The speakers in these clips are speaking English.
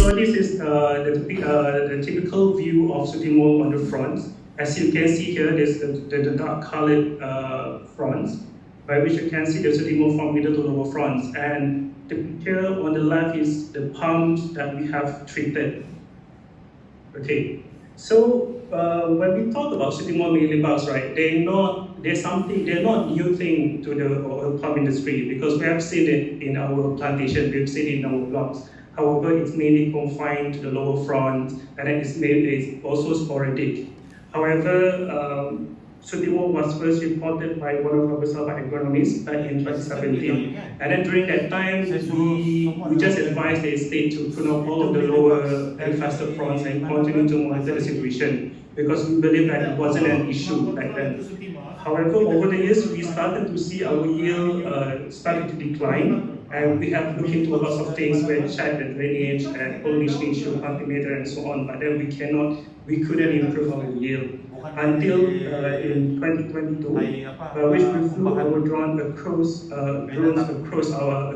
So this is the typical view of Sooty Mold on the front. As you can see here, there's the dark colored fronts, by which you can see the Sooty Mold from middle to lower fronts. And the picture on the left is the palms that we have treated. Okay, so when we talk about Sooty Mold mealybugs, right, they're not new thing to the oil palm industry, because we have seen it in our plantation, we've seen it in our blocks. However, it's mainly confined to the lower front, and then it's also sporadic. However, Sooty Mold was first reported by one of our Sabah agronomists back in 2017. And then during that time, we just advised the estate to prune out all of the lower infested fronts and continue to monitor the situation, because we believe that it wasn't an issue back then. However, over the years, we started to see our yield starting to decline, and we have looked into lots of things. We checked the drainage and pollination issue, cultivator, and so on. But then we couldn't improve our yield until in 2022, which we flew our drone across our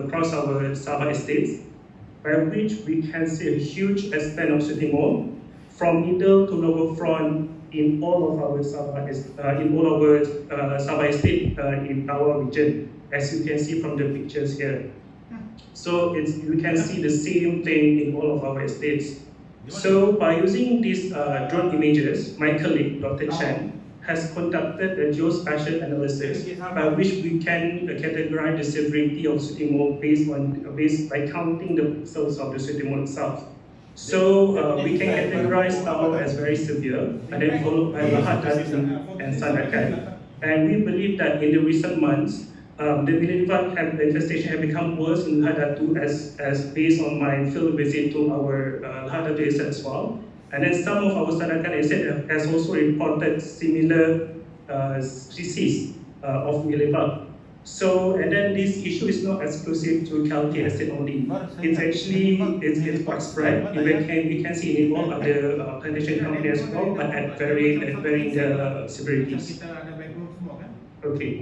Sabah estates, by which we can see a huge extent of Sooty Mold from middle to lower front in all of our Sabah estate in our region, as you can see from the pictures here. So you can see the same thing in all of our estates. So by using these drone images, my colleague, Dr. Chen, has conducted a geospatial analysis by which we can categorize the severity of Sooty Mold based by counting the pixels of the Sooty Mold itself. So we can categorize some as very severe, and then followed by Lahat and Sandakan. And we believe that in the recent months, the mealybug infestation has become worse in Lahadatu as based on my field visit to our Lahadatu estate as well. And then some of our Sandakan estate has also reported similar species of mealybug. So, and then this issue is not exclusive to Kalki estate only. It's actually, it's widespread. We can see in all other plantation companies as well, but at varying severities. Okay,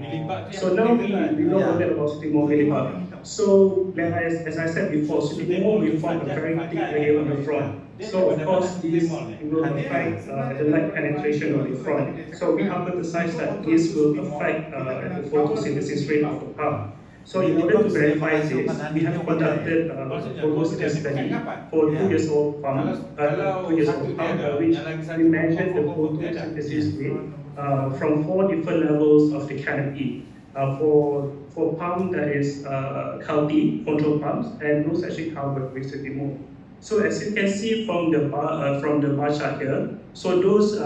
so now we know a little about Sooty Mold mealybug. So, as I said before, Sooty Mold will form a very thick layer on the front. So, of course, this will affect the light penetration of the front. So, we hypothesize that this will affect the photosynthesis rate of the palm. So, in order to verify this, we have conducted a photosynthesis study for 2 years old palm, which we measured the photosynthesis rate from 4 different levels of the canopy. For palm that is healthy, control palms, and those actually covered with Sooty Mold. So as you can see from the bar chart here, so those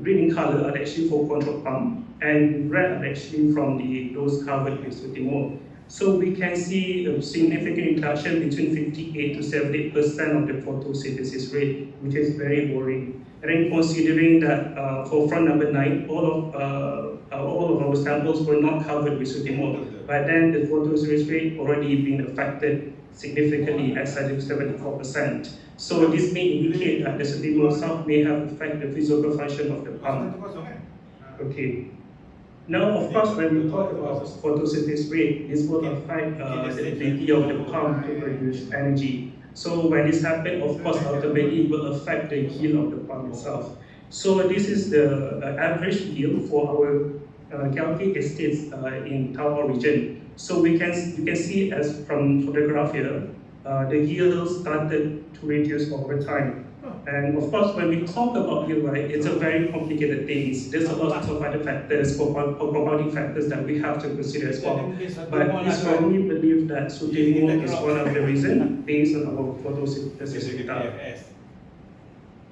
green in color are actually for control palm, and red are actually from those covered with Sooty Mold. So we can see a significant reduction between 58 to 78% of the photosynthesis rate, which is very worrying. And then considering that for front number 9, all of our samples were not covered with Sooty Mold, but then the photosynthesis rate already been affected significantly at 74%. So this may indicate that the Sooty Mold itself may have affected the physical function of the palm. Okay. Now, of course, when we talk about photosynthesis rate, this will affect the ability of the palm to produce energy. So when this happens, of course, ultimately it will affect the yield of the palm itself. So this is the average yield for our Kalki estates in Taupo region. So you can see as from photograph here, the yield started to reduce over time. And of course, when we talk about yield, right, it's a very complicated thing. There's a lot of other factors, compounding factors that we have to consider as well. But we strongly believe that Sooty Mold is one of the reasons based on our photosynthesis data.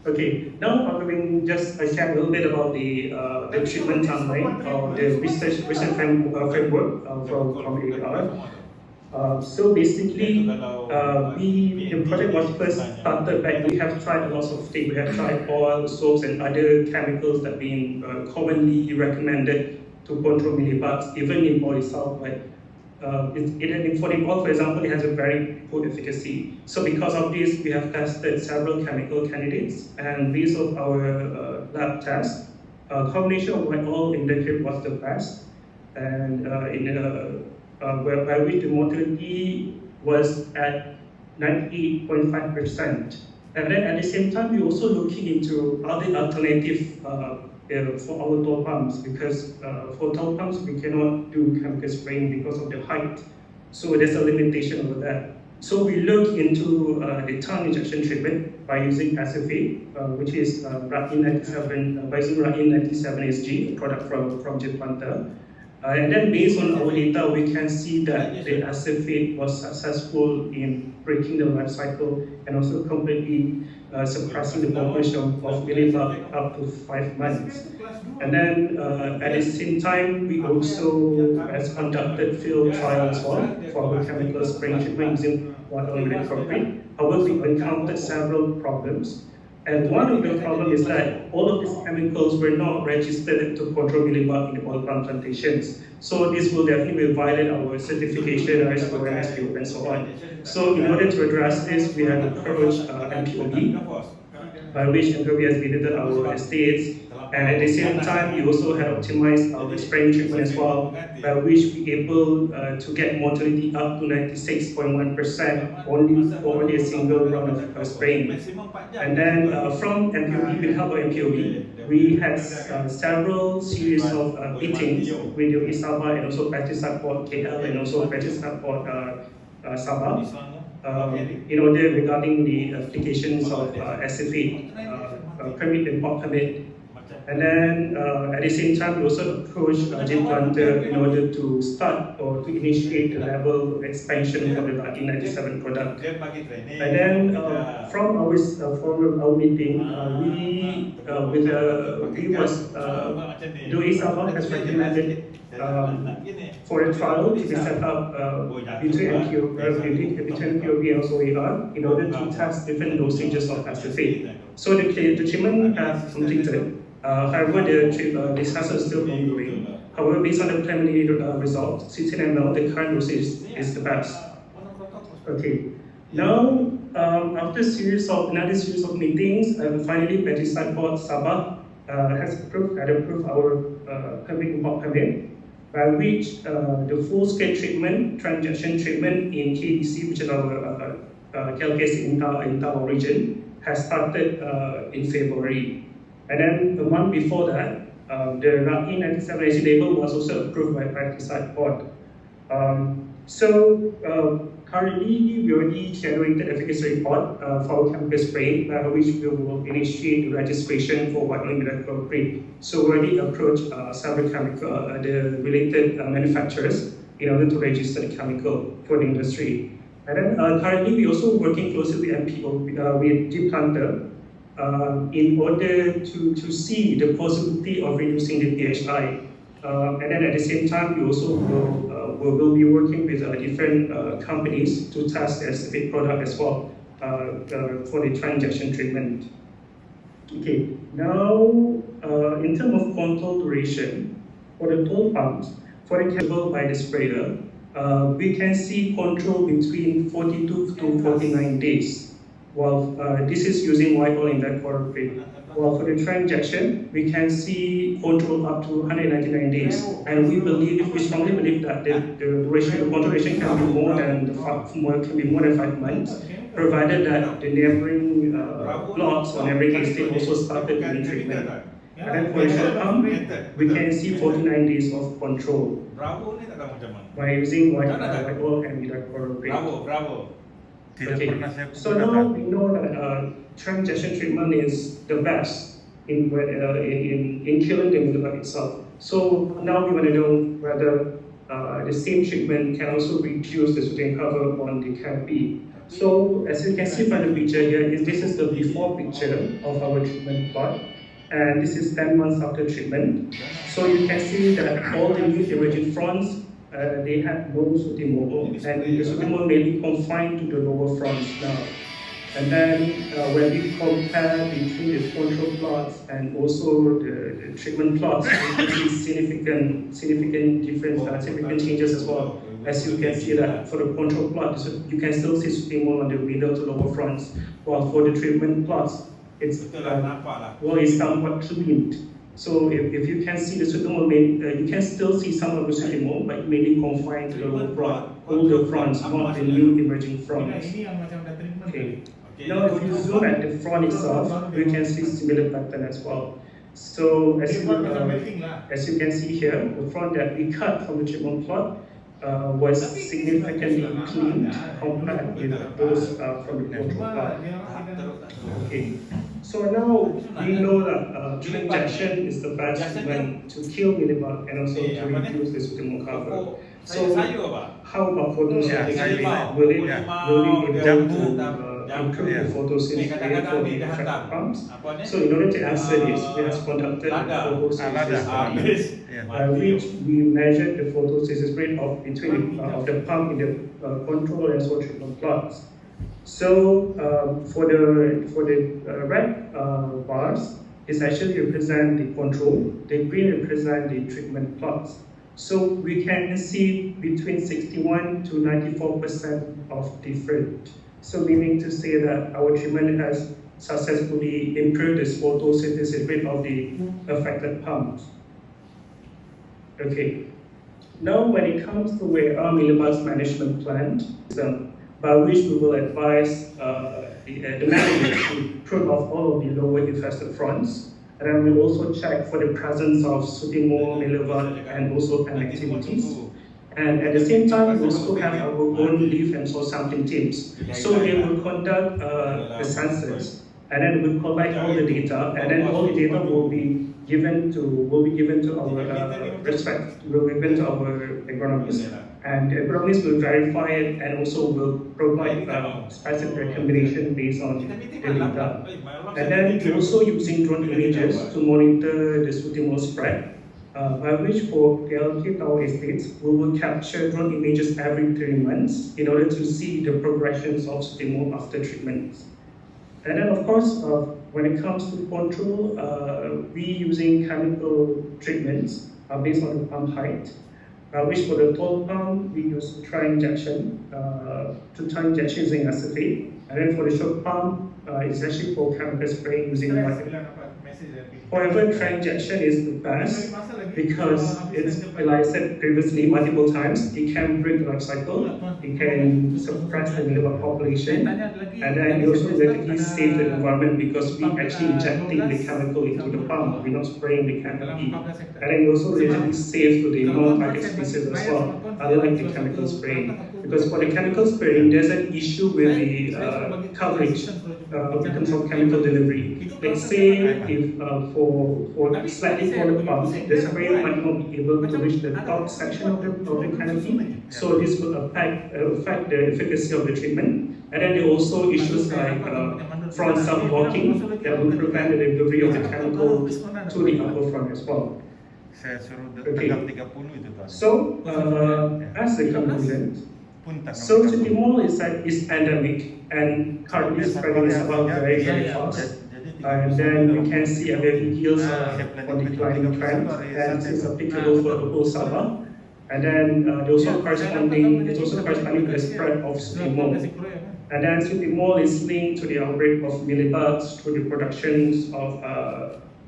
Okay, now I'm going to just share a little bit about the treatment timeline of the research framework from AR. So basically, the project was first started back. We have tried lots of things. We have tried oil, soaps, and other chemicals that have been commonly recommended to control mealybugs, even in oil itself. But for the oil, for example, it has a very good efficacy. So because of this, we have tested several chemical candidates, and based on our lab tests, a combination of white oil in the drip was the best, and by which the mortality was at 98.5%. And then at the same time, we're also looking into other alternative for our toll pumps, because for toll pumps, we cannot do chemical spraying because of the height. So there's a limitation over that. So we look into the tongue injection treatment by using SFA, which is Rain 97, by using Rain 97SG, a product from Japan. And then based on our data, we can see that the SFA was successful in breaking the life cycle and also completely suppressing the population of millibug up to 5 months. And then at the same time, we also has conducted field trials for our chemical spraying treatment using water-related concrete. However, we encountered several problems. And one of the problems is that all of these chemicals were not registered to control millibug in the oil palm plantations. So this will definitely violate our certification, RSO, MSPO, and so on. So in order to address this, we have approached MPOB, by which MPOB has visited our estates. And at the same time, we also had optimized our spraying treatment as well, by which we able to get mortality up to 96.1% for only a single round of spraying. And then from MPOB, with help of MPOB, we had several series of meetings with the Sabah and also pesticide port KL and also pesticide port Sabah, in order regarding the applications of SFA, permit and port permit. And then at the same time, we also approached Jim Planter in order to start or to initiate the level of expansion for the Rain 97 product. And then from our meeting, Doi Sabah has recommended for a trial to be set up between MPOB and also AR in order to test different dosages of SFA. So the treatment has completed. However, the discussion is still ongoing. However, based on the preliminary result, 16 ml, the current dosage is the best. Okay. Now, after another series of meetings, finally, pesticide board Sabah had approved our import permit, by which the full-scale treatment, transaction treatment in KDC, which is our Kelkes Intao region, has started in February. And then the month before that, the Rain 97 label was also approved by pesticide board. Currently, we already generated efficacy report for our chemical spray, by which we will initiate the registration for white-oil imidacloprid. So we already approached several the related manufacturers in order to register the chemical for the industry. And then currently, we're also working closely with MPO, with Deep Planter, in order to see the possibility of reducing the PHI. And then at the same time, we also will be working with different companies to test the specific product as well for the transaction treatment. Okay, now in terms of control duration, for the toll pumps, for example, by the sprayer, we can see control between 42 to 49 days. While this is using white oil imidacloprid. While for the transaction, we can see control up to 199 days. And we strongly believe that the duration, the control duration can be more than 5 months, provided that the neighboring plots or neighboring estate also started doing treatment. And then for the short pump, we can see 49 days of control by using white oil and imidacloprid. Okay. So now we know that transaction treatment is the best in killing the millibug itself. So now we want to know whether the same treatment can also reduce the sooty cover on the canopy. So as you can see from the picture here, this is the before picture of our treatment plot, and this is 10 months after treatment. So you can see that all the new emerging fronts, they have no Sooty Mold, and the Sooty Mold may be confined to the lower fronts now. And then when we compare between the control plots and also the treatment plots, we can see significant difference, significant changes as well. As you can see that for the control plot, you can still see Sooty Mold on the middle to lower fronts, while for the treatment plots, it's somewhat cleaned. So if you can see the Sooty Mold, you can still see some of the Sooty Mold, but mainly confined to the lower front. older fronts, not the new emerging fronts. Okay. Now, if you zoom at the front itself, you can see similar pattern as well. So, as you can see here, the front that we cut from the treatment plot was significantly cleaned compared with those from the control plot. Okay. So now we know that tree injection is the best treatment to kill mealybug and also to reduce the Sooty Mold cover. So how about photosynthesis? Will it be able to improve the photosynthesis rate for the affected plants? So in order to answer this, we have conducted a photosynthesis study by which we measured the photosynthesis rate of the pump in the control and also treatment plots. So for the red bars, it actually represent the control. The green represent the treatment plots. So we can see between 61 to 94% of different. So meaning to say that our treatment has successfully improved the photosynthesis rate of the affected pumps. Okay. Now when it comes to our mealybug management plan, by which we will advise the manager to prune off all of the lower infested fronts. And then we'll also check for the presence of Sooty Mold, mealybug, and also pen activities. And at the same time, we also have our own leaf and soil sampling teams. So they will conduct the census, and then we collect all the data, and then all the data will be given to our agronomists. And the agronomists will verify it and also will provide specific recommendation based on the data. And then we're also using drone images to monitor the Sooty Mold spread, by which for reallocated our estates, we will capture drone images every 3 months in order to see the progressions of Sooty Mold after treatments. And then of course, when it comes to control, we using chemical treatments based on the pump height. Which for the tall pump, we use tri injection using acephate. And then for the short pump, it's actually for chemical spray using white. However, tri injection is the best because it's, like I said previously multiple times, it can break the life cycle, it can suppress the mealybug population, and then it also relatively save the environment because we actually injecting the chemical into the pump, we're not spraying the canopy. And then it also relatively safe to the non-target species as well, unlike the chemical spraying. Because for the chemical spraying, there's an issue with the coverage in terms of chemical delivery. Let's say if for slightly taller pumps, the sprayer might not be able to reach the top section of the canopy, so this will affect the efficacy of the treatment. And then there are also issues like front self-blocking that will prevent the delivery of the chemical to the upper front as well. Okay. So, as the conclusion, so Sooty Mold is endemic and currently spreading about very, very fast. And then we can see a very yields on declining trend, and it's applicable for the whole Sabah. And then it's also corresponding to the spread of Sooty Mold. And then Sooty Mold is linked to the outbreak of mealybugs through the productions of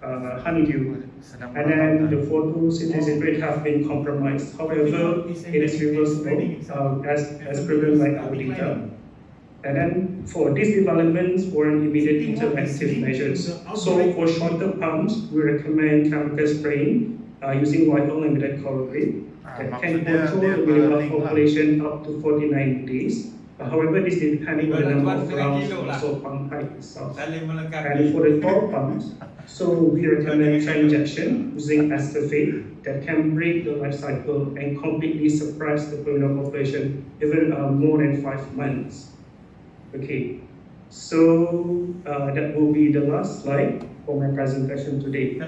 honeydew. And then the photosynthesis rate have been compromised. However, it is reversible as proven by our data. And then for these developments were immediate interventive measures. So for shorter pumps, we recommend chemical spraying using white oil limited chloride that can control the mealybug population up to 49 days. However, this is depending on the number of rounds and also pump height itself. And for the tall pumps, so we recommend tri injection using acephate that can break the life cycle and completely suppress the mealybug population even more than 5 months. Okay, so that will be the last slide for my presentation today.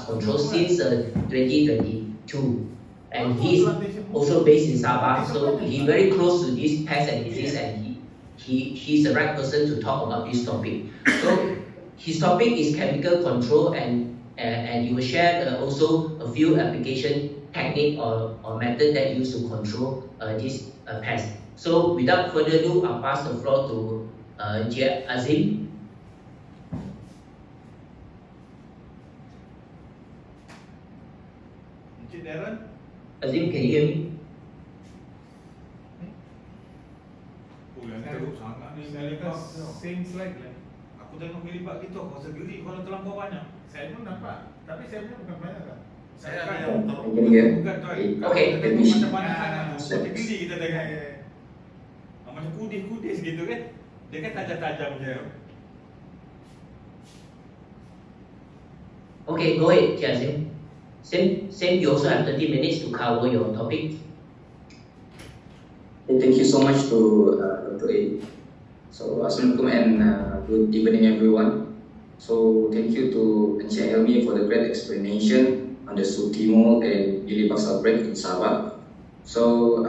Control since 2022, and he's also based in Sabah, so he's very close to this pest and disease, and he's the right person to talk about this topic. So his topic is chemical control, and he will share also a few application technique or method that used to control this pest. So without further ado, I'll pass the floor to Azim. Azim, can you hear me? teruk sangat ni milibak tu. Same slide lah. Aku tengok milibak gitu, aku rasa geli kalau terlampau banyak. Saya pun nampak, tapi saya pun bukan banyak kan. Saya kan ada yang tahu. Can you Bukan tu. Okay, Kita tengok macam banyak sangat tu. Slides. Macam geli kita tengok. Macam kudis-kudis gitu kan. Dia kan tajam-tajam je. Okay, go ahead, Jiaxing. Same, you also have 30 minutes to cover your topic. Thank you so much to Dr. A. So, Assalamualaikum and good evening everyone. So, thank you to Encik Helmi for the great explanation on the Sooty Mold and mealybugs outbreak in Sabah. So,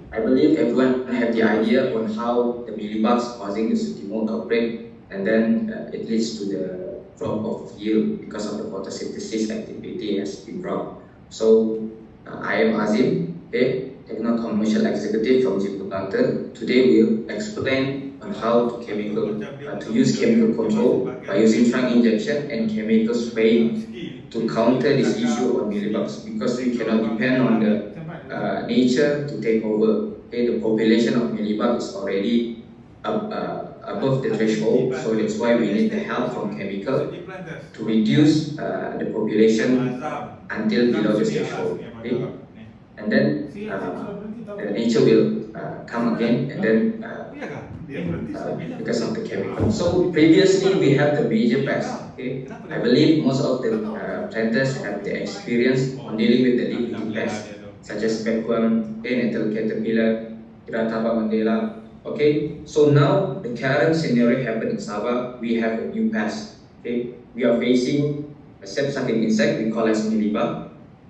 I believe everyone have the idea on how the mealybugs causing the Sooty Mold outbreak, and then it leads to the drop of yield because of the photosynthesis activity has been dropped. So, I am Azim, Techno-Commercial Executive from Jiputante. Today we'll explain on how to use chemical control by using trunk injection and chemical spray to counter this issue on mealybugs, because we cannot depend on the nature to take over. The population of mealybug is already above the threshold, so that's why we need the help from chemical to reduce the population until below the threshold. And then the nature will come again, and then because of the chemical. So previously we have the major pests. I believe most of the planters have the experience on dealing with the leaf pests such as peckham, nettle caterpillar, Tirataba mandela. So now the current scenario happened in Sabah. We have a new pest. We are facing a self-sucking insect we call as mealybug.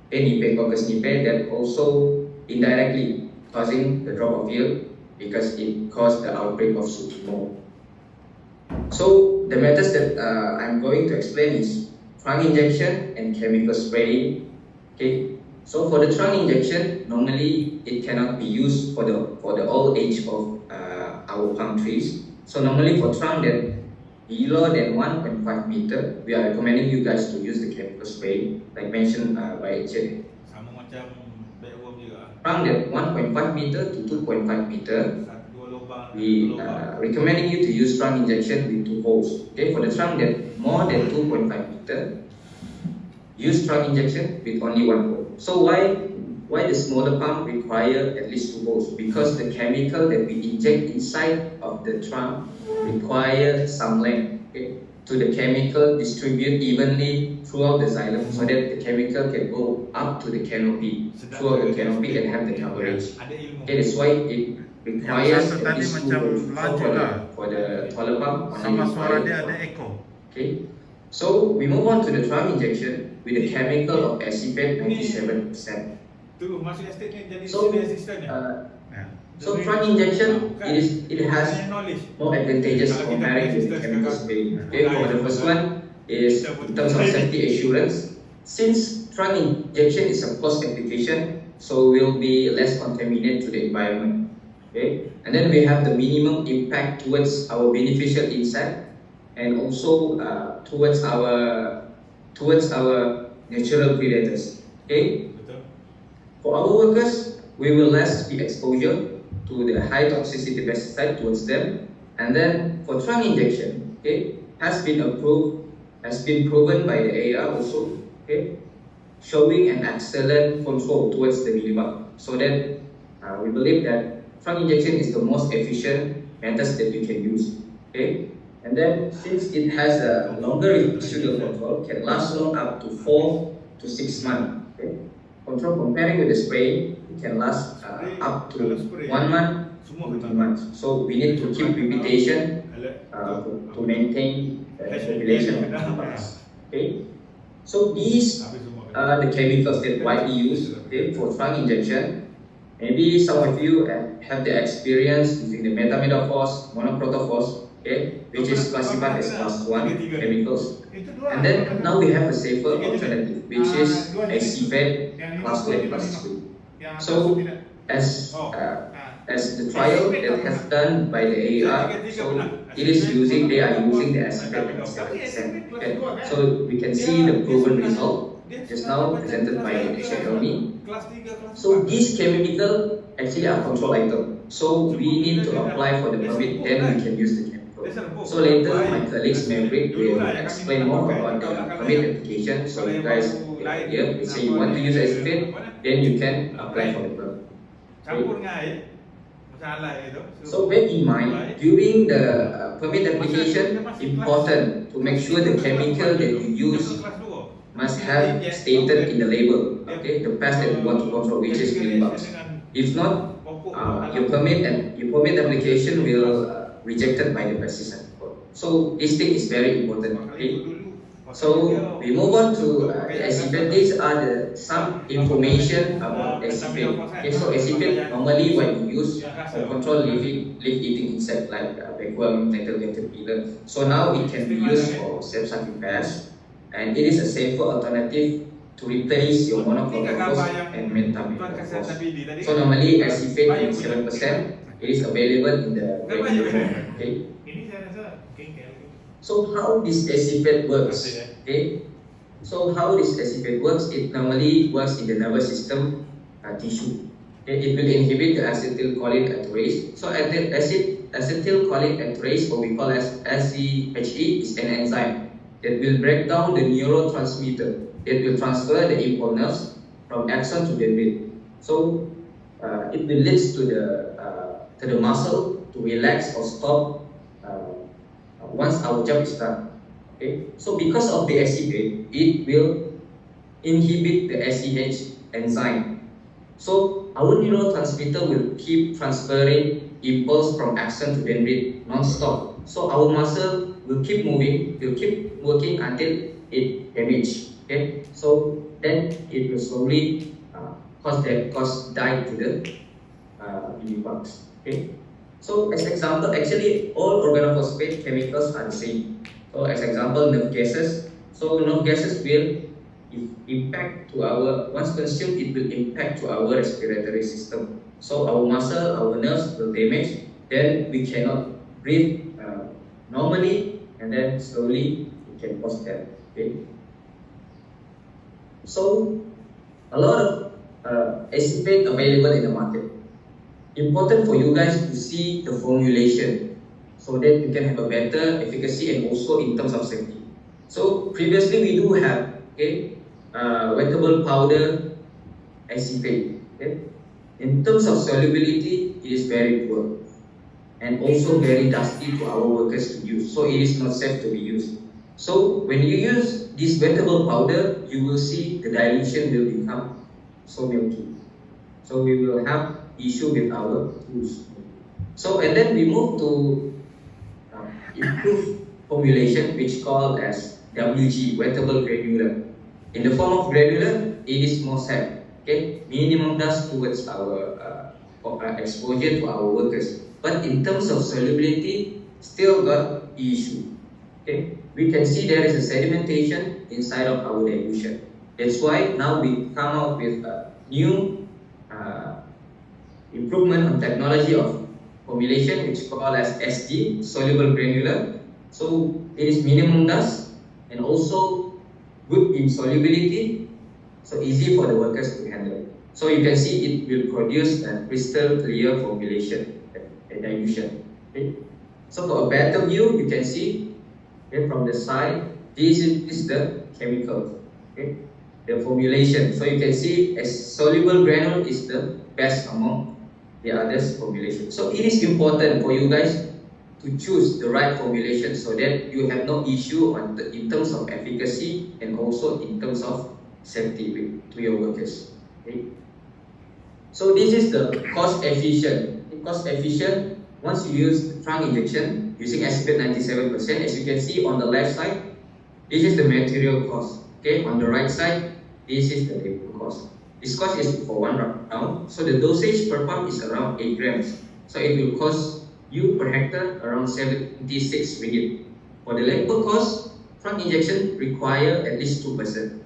Nipecoccus nipe, that also indirectly causing the drop of yield because it caused the outbreak of Sooty Mold. So the methods that I'm going to explain is trunk injection and chemical spraying. So for the trunk injection, normally it cannot be used for the old age of our palm trees. So normally for trunk that below than 1.5 meter, we are recommending you guys to use the chemical spray, like mentioned by Chen. Sama macam backworm juga. Trunk that 1.5 meter to 2.5 meter, Dua lubang. we recommending you to use trunk injection with 2 holes. For the trunk that more than 2.5 meter, use trunk injection with only 1 hole. So why the smaller pump require at least 2 holes? Because the chemical that we inject inside of the trunk require some length to the chemical distribute evenly throughout the xylem, so that the chemical can go up to the canopy, throughout the canopy and have the coverage. That's why it requires at least 2 holes. For the taller pump, only require 1. So we move on to the trunk injection with a chemical of acephate 97%. So trunk injection, it has more advantages comparing to the chemical spray. For the first one is in terms of safety assurance. Since trunk injection is a closed application, so will be less contaminant to the environment. And then we have the minimum impact towards our beneficial insect, and also towards our natural predators. For our workers, we will less be exposure to the high toxicity pesticide towards them. And then for trunk injection, has been proven by the AR also, showing an excellent control towards the mealybug. So that we believe that trunk injection is the most efficient method that we can use. And then since it has a longer residual control, can last long up to 4 to 6 months. Control comparing with the spray, it can last up to 1 month to 2 months. So we need to keep reputation to maintain the population of mealybugs. So these are the chemicals that widely used for trunk injection. Maybe some of you have the experience using the methamedophos, monoprotophos, which is classified as class 1 chemicals. And then now we have a safer alternative, which is acephate class 2 and class 3. So as the trial that has done by the AER, so they are using the acephate 97%. So we can see the proven result just now presented by Sheikh Elmi. So these chemical actually are control item. So we need to apply for the permit, then we can use the chemical. So later, my colleagues Maverick will explain more about the permit application. So you guys get idea. Let's say you want to use acephate, then you can apply for the permit. Okay. So bear in mind, during the permit application, important to make sure the chemical that you use must have stated in the label, okay, the pest that you want to control, which is mealybugs. If not, your permit application will rejected by the pesticide. So this thing is very important. Okay. So we move on to the acephate. These are some information about acephate. Okay, so acephate normally when you use for control leaf-eating insect like bagworm, nettle, caterpillar. So now it can be used for self-sucking pests, and it is a safer alternative to replace your monocrotophos and metametrophos. So normally acephate in 7%. It is available in the regular form. Okay. So how this acephate works? Okay. So how this acephate works? It normally works in the nervous system tissue. Okay. It will inhibit the acetylcholine esterase. So acetylcholine esterase, what we call as ACHE, is an enzyme that will break down the neurotransmitter that will transfer the impulse nerves from axon to dendrite. So it will lead to the muscle to relax or stop once our job is done. Okay? So because of the acephate, it will inhibit the ACH enzyme. So our neurotransmitter will keep transferring impulse from axon to dendrite non-stop. So our muscle will keep moving, will keep working until it damages. Okay? So then it will slowly cause die to the mealybugs. Okay? So as example, actually all organophosphate chemicals are the same. So as example, nerve gases. So nerve gases will impact to our, once consumed, it will impact to our respiratory system. So our muscle, our nerves will damage, then we cannot breathe normally, and then slowly it can cause death. Okay? So a lot of acephate available in the market. Important for you guys to see the formulation so that you can have a better efficacy and also in terms of safety. So previously we do have wettable powder acephate. Okay? In terms of solubility, it is very poor and also very dusty to our workers to use. So it is not safe to be used. So when you use this wettable powder, you will see the dilution will become so milky. So we will have issue with our tools. So and then we move to improved formulation, which called as WG, wettable granular. In the form of granular, it is more safe. Okay, minimum dust towards our exposure to our workers. But in terms of solubility, still got issue. Okay, we can see there is a sedimentation inside of our dilution. That's why now we come out with a new improvement on technology of formulation, which is called as SD, soluble granular. So it is minimum dust and also good in solubility, so easy for the workers to handle. So you can see it will produce a crystal clear formulation, a dilution. Okay? So for a better view, you can see from the side, this is the chemical, okay? The formulation. So you can see a soluble granule is the best among the others formulation. So it is important for you guys to choose the right formulation so that you have no issue in terms of efficacy and also in terms of safety to your workers. Okay? So this is the cost efficient. Cost efficient, once you use trunk injection using acephate 97%, as you can see on the left side, this is the material cost. Okay, on the right side, this is the labor cost. This cost is for 1 round, so the dosage per pump is around 8 grams. So it will cost you per hectare around 76 ringgit. For the labor cost, trunk injection require at least 2%,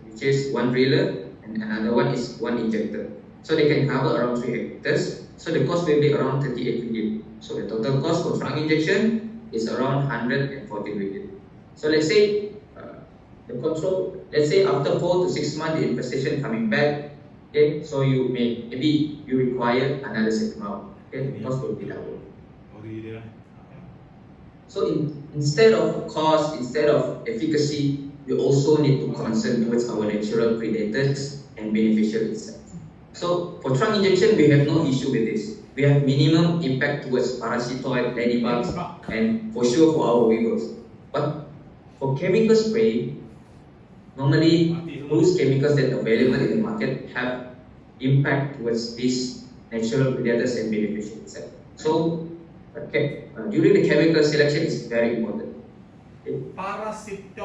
which is 1 driller and another one is 1 injector. So they can cover around 3 hectares. So the cost will be around 38 ringgit. So the total cost for trunk injection is around 140 ringgit. So let's say the control, let's say after 4 to 6 months the infestation coming back, okay, so maybe you require another second round. Okay, cost will be lower. Ori dia lah. So instead of cost, instead of efficacy, we also need to concern towards our natural predators and beneficial insects. So for trunk injection, we have no issue with this. We have minimum impact towards parasitoid, ladybugs, and for sure for our weevils. But for chemical spray, normally those chemicals that are available in the market have impact towards these natural predators and beneficial insects. So during the chemical selection is very important. Okay.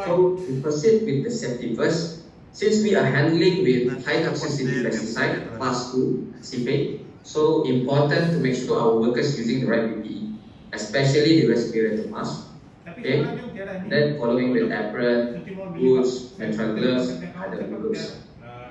So we proceed with the safety first. Since we are handling with high toxicity pesticide, class 2, CP, so important to make sure our workers using the right PPE, especially the respirator mask. Okay. Then following with apron, boots, menstrual gloves, other goods.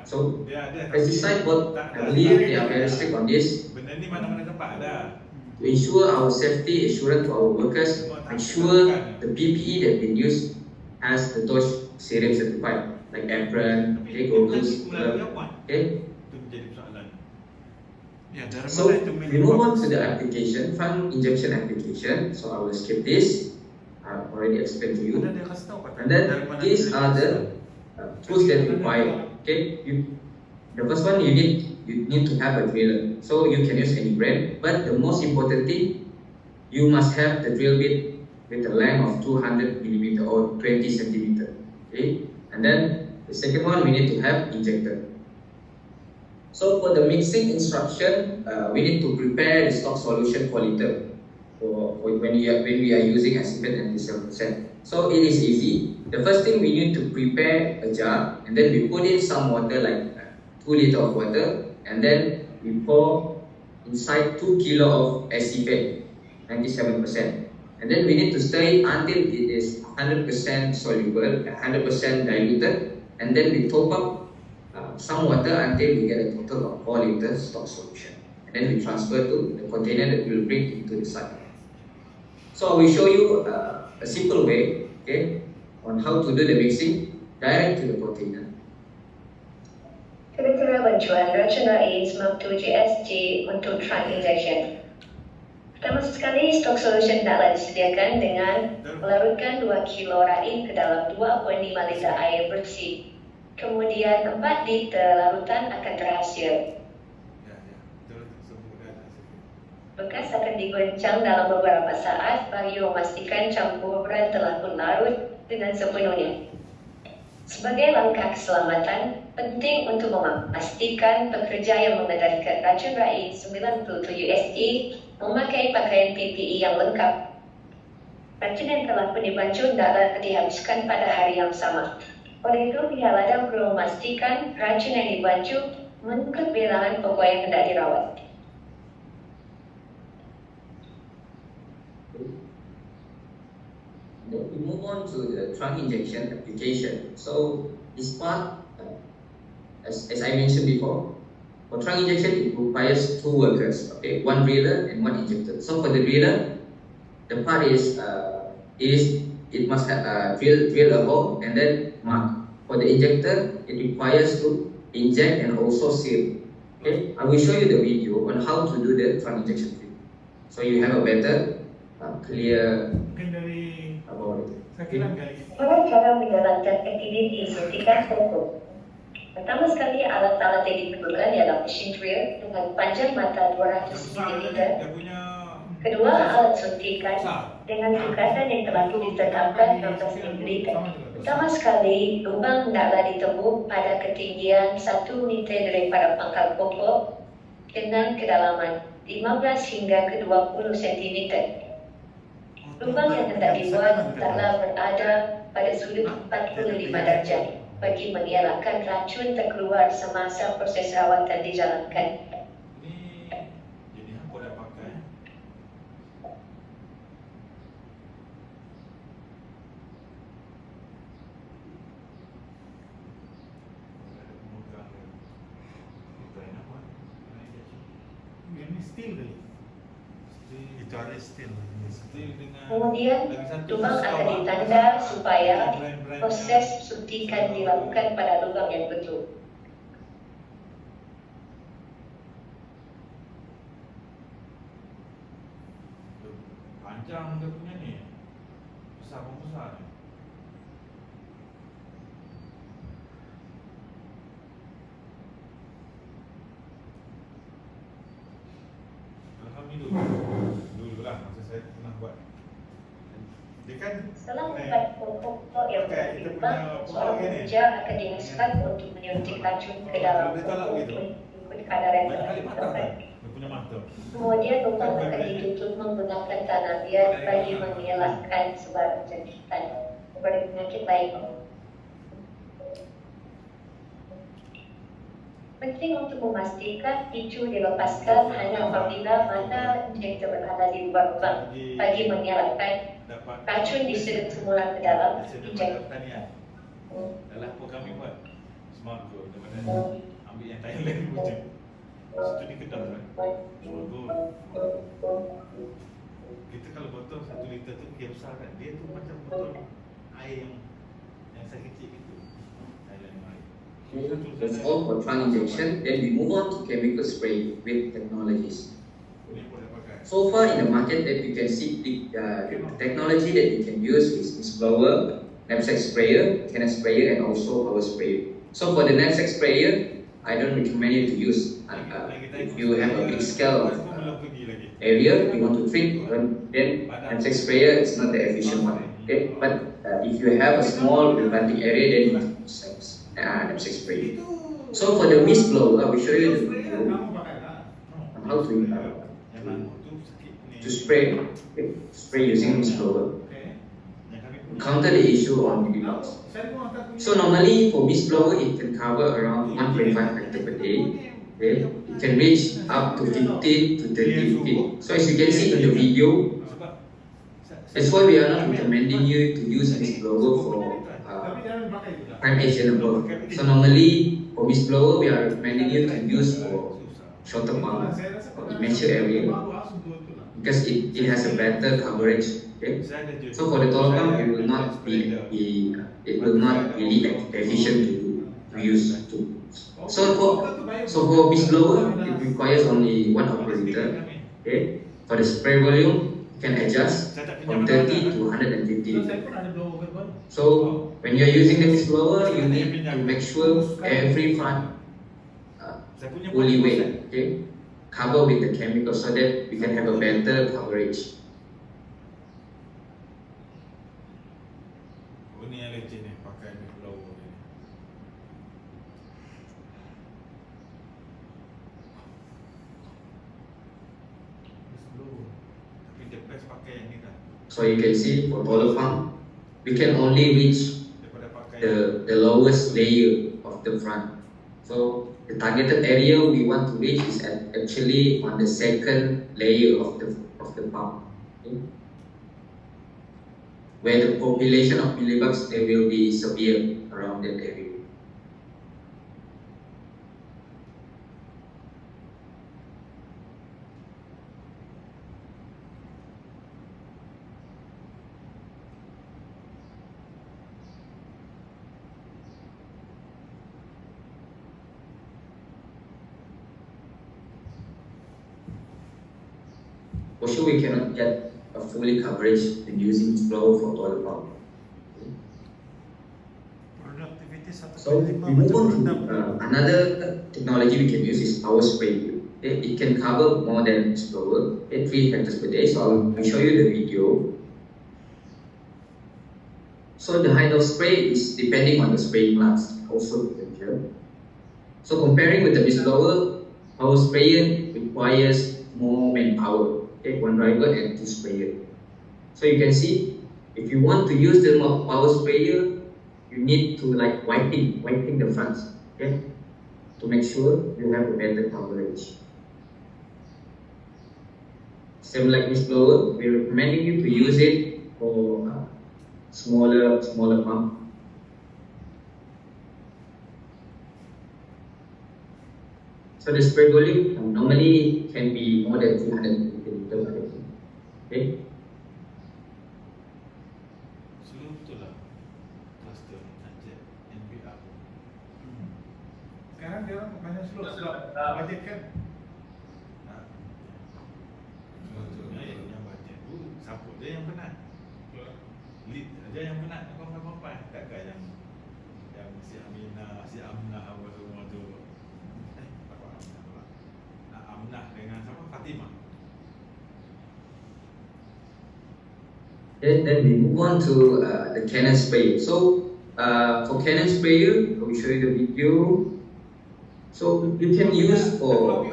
So pesticide board, I believe they are very strict on this. Benda ni mana-mana tempat ada. To ensure our safety assurance to our workers, make sure the PPE that been used has the DOSH serum certified, like apron, okay, goggles, okay. Itu menjadi persoalan. So we move on to the application, fund injection application. So I will skip this. I've already explained to you. And then these are the tools that required. Okay, the first one you need to have a driller. So you can use any brand, but the most important thing, you must have the drill bit with a length of 200 millimeter or 20 centimeter. Okay, and then the second one we need to have injector. So for the mixing instruction, we need to prepare the stock solution per liter for when we are using acephate and 7%. So it is easy. The first thing we need to prepare a jar, and then we put in some water, like 2 liters of water, and then we pour inside 2 kilo of acephate, 97%. And then we need to stir it until it is 100% soluble, 100% diluted, and then we top up some water until we get a total of 4 liters stock solution. And then we transfer to the container that we will bring into the site. So I will show you a simple way, okay, on how to do the mixing direct to the container. Kriteria bantuan racun AIDS Map2 GSG untuk trunk injection. Pertama sekali, stok solution hendaklah disediakan dengan melarutkan 2 kilo rain ke dalam 2,5 liter air bersih. Kemudian 4 liter larutan akan terhasil. Bekas akan digoncang dalam beberapa saat bagi memastikan campuran telah pun larut dengan sepenuhnya. Sebagai langkah keselamatan, penting untuk memastikan pekerja yang mengedarkan racun rain 97 USD memakai pakaian PPE yang lengkap. Racun yang telah pun dibancuh hendaklah dihabiskan pada hari yang sama. Oleh itu, pihak ladang perlu memastikan racun yang dibancuh mengikut bilangan pokok yang hendak dirawat. Then we move on to the trunk injection application. So this part, as I mentioned before, for trunk injection it requires 2 workers, okay, 1 driller and 1 injector. So for the driller, the part is it must have drill a hole and then mark. For the injector, it requires to inject and also seal. Okay, I will show you the video on how to do the trunk injection field, so you have a better clear about it. Pada cara menjalankan aktiviti suntikan pokok. Pertama sekali, alat-alat yang diperlukan ialah mesin drill dengan panjang mata 200 mm. Kedua, alat suntikan dengan sukatan yang telah ditetapkan 16 mm. Pertama sekali, lubang hendaklah ditembuk pada ketinggian 1 meter daripada pangkal pokok dengan kedalaman 15 hingga ke 20 cm. Lubang yang hendak dibuat hendaklah berada pada sudut 45 darjah bagi mengelakkan racun terkeluar semasa proses rawatan dijalankan. Jadi apa dah pakai? Ini steel kali. Itu ada steel. Kemudian, lubang akan ditanda supaya proses suntikan dilakukan pada lubang yang betul. panjang dia punya ni. Besar ni. Alhamdulillah. Dulu lah masa saya pernah buat. Dia kan Setelah membuat pokok yang berlubang, seorang pekerja akan diharuskan untuk menyuntik racun ke dalam pokok mengikut kadar yang telah banyak kali patah kan? ditetapkan. Dia punya mata. Kemudian lubang akan ditutup menggunakan tanah liat bagi mengelakkan sebarang jangkitan kepada penyakit lain. Penting untuk memastikan picu dilepaskan hanya apabila mata injektor berada di lubang-lubang bagi mengelakkan Dapat racun disedut semula ke dalam injektor. pertanian. Dalam apa kami buat smart goal daripada ambil yang Thailand macam situ di Kedah kan. Smart goal. Kita kalau botol 1 liter tu dia besar kan. Dia tu macam botol air yang saya kecil gitu. Thailand air. That's all for trunk injection. Then we move on to chemical spray with technologies. Boleh pakai. So far in the market that you can see the technology that you can use is blower, knapsack sprayer, cannon sprayer, and also power sprayer. So for the knapsack sprayer, I don't recommend you to use. If you have a big scale of area you want to treat, then knapsack sprayer is not the efficient one. Okay, but if you have a small planting area, then you use knapsack sprayer. So for the mist blower, I will show you the video on how to spray, okay, spray using mist blower. Counter the issue on mealybugs. So normally for mist blower, it can cover around 1.5 hectare per day. Okay, it can reach up to 15 to 30 feet. So as you can see in the video, that's why we are not recommending you to use mist blower for prime age and above. So normally for mist blower, we are recommending you to use for shorter pump or immature area because it has a better coverage. Okay, so for the taller pump, it will not be really efficient to use. So for mist blower, it requires only 1 operator. Okay, for the spray volume, you can adjust from 30 to 150 liters. So when you are using the mist blower, you need to make sure every front fully weight, okay, cover with the chemical so that we can have a better coverage. Ini yang leceh ni pakai ni blower ni. Tapi the best pakai yang ni kan. So you can see for taller pump, we can only reach Daripada pakai the lowest layer of the front. So the targeted area we want to reach is actually on the second layer of the pump, okay, where the population of mealybugs they will be severe around that area. For sure, we cannot get a fully coverage in using this blower for taller pump. So we move on to another technology we can use is power spray. Okay, it can cover more than this blower, 3 hectares per day. So I'll show you the video. So the height of spray is depending on the spraying mass, also differential. So comparing with the mist blower, power sprayer requires more manpower. Okay, 1 driver and 2 sprayer. So you can see, if you want to use the power sprayer, you need to like wiping the fronts, okay, to make sure you have a better coverage. Same like mist blower, we're recommending you to use it for smaller pump. So the spray volume normally can be more than 250 liters. Okay. Seluruh tu lah cluster budget NPR. Sekarang dia orang banyak sebab budget kan. Seluruh tu yang budget tu siapa Dia yang penat. Lead aja yang penat. Kompai-kompai. Takkan yang si Amina, si Amna apa semua tu. Apa Amna pula. Amna dengan siapa? Fatimah. Then we move on to the cannon sprayer. So for cannon sprayer, I will show you the video. So you can use for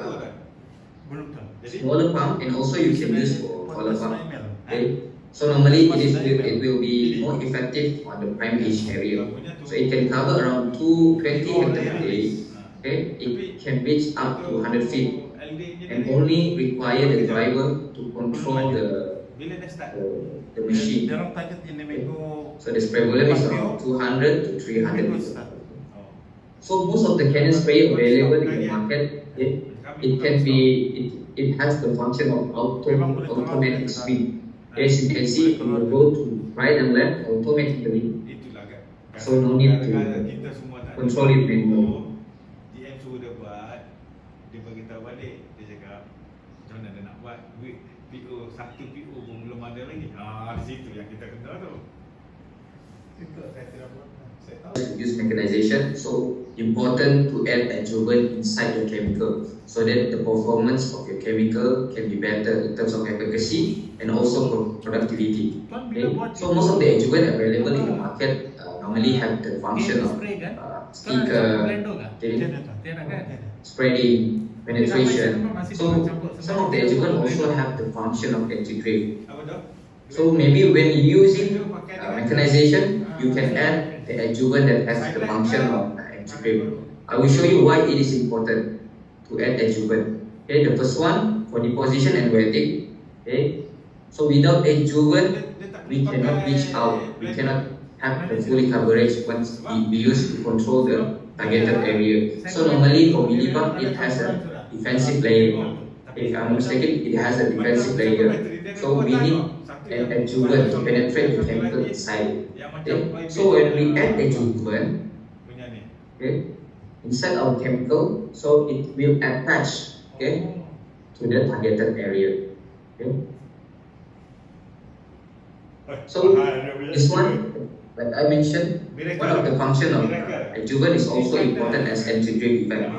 smaller pump, and also you can use for taller pump. Okay. So normally it will be more effective on the prime age area. So it can cover around 220 hectares per day. Okay. It can reach up to 100 feet, and only require the driver to control the machine. So the spray volume is around 200 to 300 liters. So most of the cannon spray available in the market, it has the function of automatic speed. As you can see, it will go to right and left automatically. So no need to control it manually. DM suruh dia buat, dia bagi tahu balik, dia cakap macam mana dia nak buat, duit PO, satu PO pun belum ada lagi. Di situ yang kita kena tu. Use mechanization, so important to add adjuvant inside your chemical so that the performance of your chemical can be better in terms of efficacy and also productivity. Okay? So most of the adjuvant available in the market normally have the function of sticker, spreading, penetration. So some of the adjuvant also have the function of integrate. So maybe when using mechanization, you can add the adjuvant that has the function of integrate. I will show you why it is important to add adjuvant. Okay, the first one for deposition and wetting. Okay, so without adjuvant, we cannot reach out. We cannot have the fully coverage once we use to control the targeted area. So normally for millipump, it has a defensive layer. If I'm not mistaken, it has a defensive layer. So we need an adjuvant to penetrate the chemical inside. Okay? So when we add adjuvant, okay, inside our chemical, so it will attach, okay, to the targeted area. Okay? So this one, like I mentioned, one of the function of adjuvant is also important as anti-drip effect.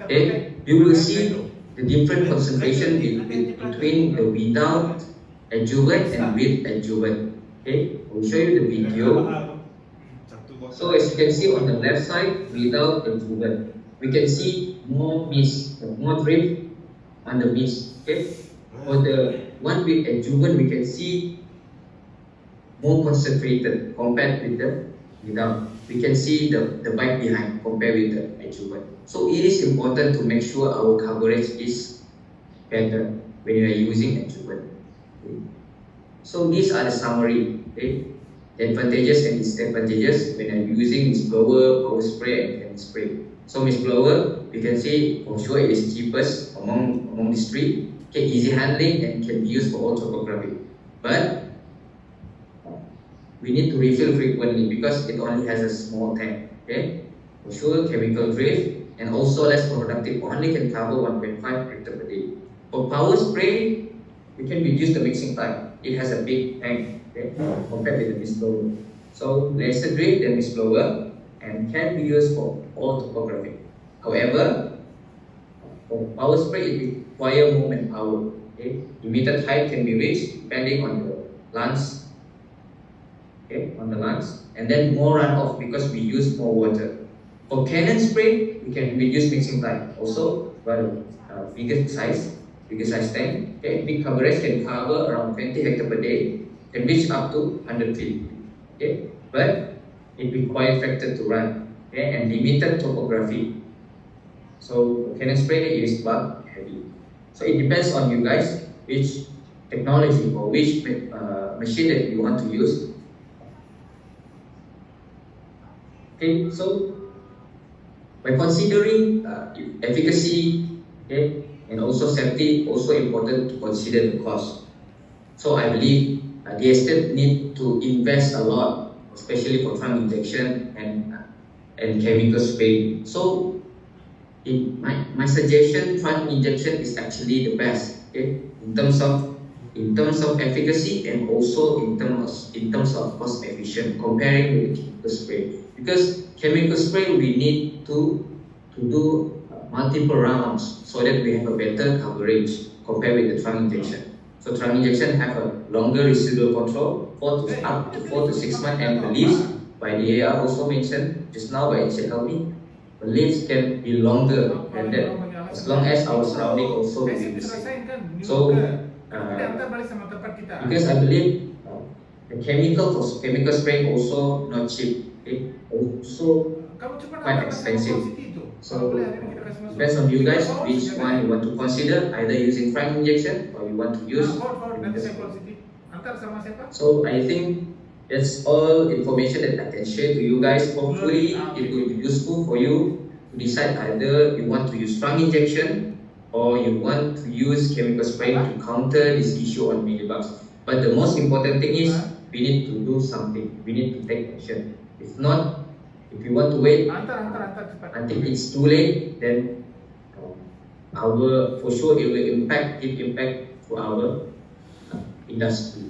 Okay? You will see the different concentration between the without adjuvant and with adjuvant. Okay, I will show you the video. So as you can see on the left side, without adjuvant, we can see more mist, more drip on the mist. Okay, for the one with adjuvant, we can see more concentrated compared with the without. We can see the bite behind compared with the adjuvant. So it is important to make sure our coverage is better when you are using adjuvant. Okay. So these are the summary. Okay. The advantages and disadvantages when I'm using mist blower, power spray, and cannon spray. So mist blower, you can see for sure it is cheapest among these three. Okay, easy handling and can be used for all topography. But we need to refill frequently because it only has a small tank. Okay, for sure chemical drift and also less productive. Only can cover 1.5 hectare per day. For power spray, we can reduce the mixing time. It has a big tank, okay, compared with the mist blower. So lesser drift than mist blower and can be used for all topography. However, for power spray, it requires more manpower. Okay, limited height can be reached depending on the lance. Okay, on the lance, and then more runoff because we use more water. For cannon spray, we can reduce mixing time. Also, bigger size tank. Okay, big coverage can cover around 20 hectares per day, can reach up to 100 feet. Okay, but it requires tractor to run. Okay, and limited topography. So cannon spray is bulk heavy. So it depends on you guys which technology or which machine that you want to use. Okay, so by considering efficacy, okay, and also safety, also important to consider the cost. So I believe the estate need to invest a lot, especially for trunk injection and chemical spraying. So in my suggestion, trunk injection is actually the best, okay, in terms of in terms of efficacy and also in terms of cost efficient comparing with chemical spray. Because chemical spray we need to do multiple rounds so that we have a better coverage compared with the trunk injection. So trunk injection have a longer residual control, up to 4 to 6 months, and the leaves by the AR also mentioned just now by Chekalmi, the leaves can be longer than that as long as our surrounding also remain the same. So because I believe the chemical spray also not cheap, it also quite expensive. So depends on you guys which one you want to consider, either using prime injection or you want to use chemical spray. So I think that's all information that I can share to you guys. Hopefully it will be useful for you to decide either you want to use trunk injection or you want to use chemical spray to counter this issue on mealybugs. But the most important thing is we need to do something. We need to take action. If not, if you want to wait until it's too late, then for sure it will impact to our industry.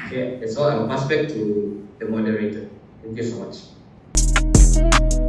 Okay, that's all. I'll pass back to the moderator. Thank you so much.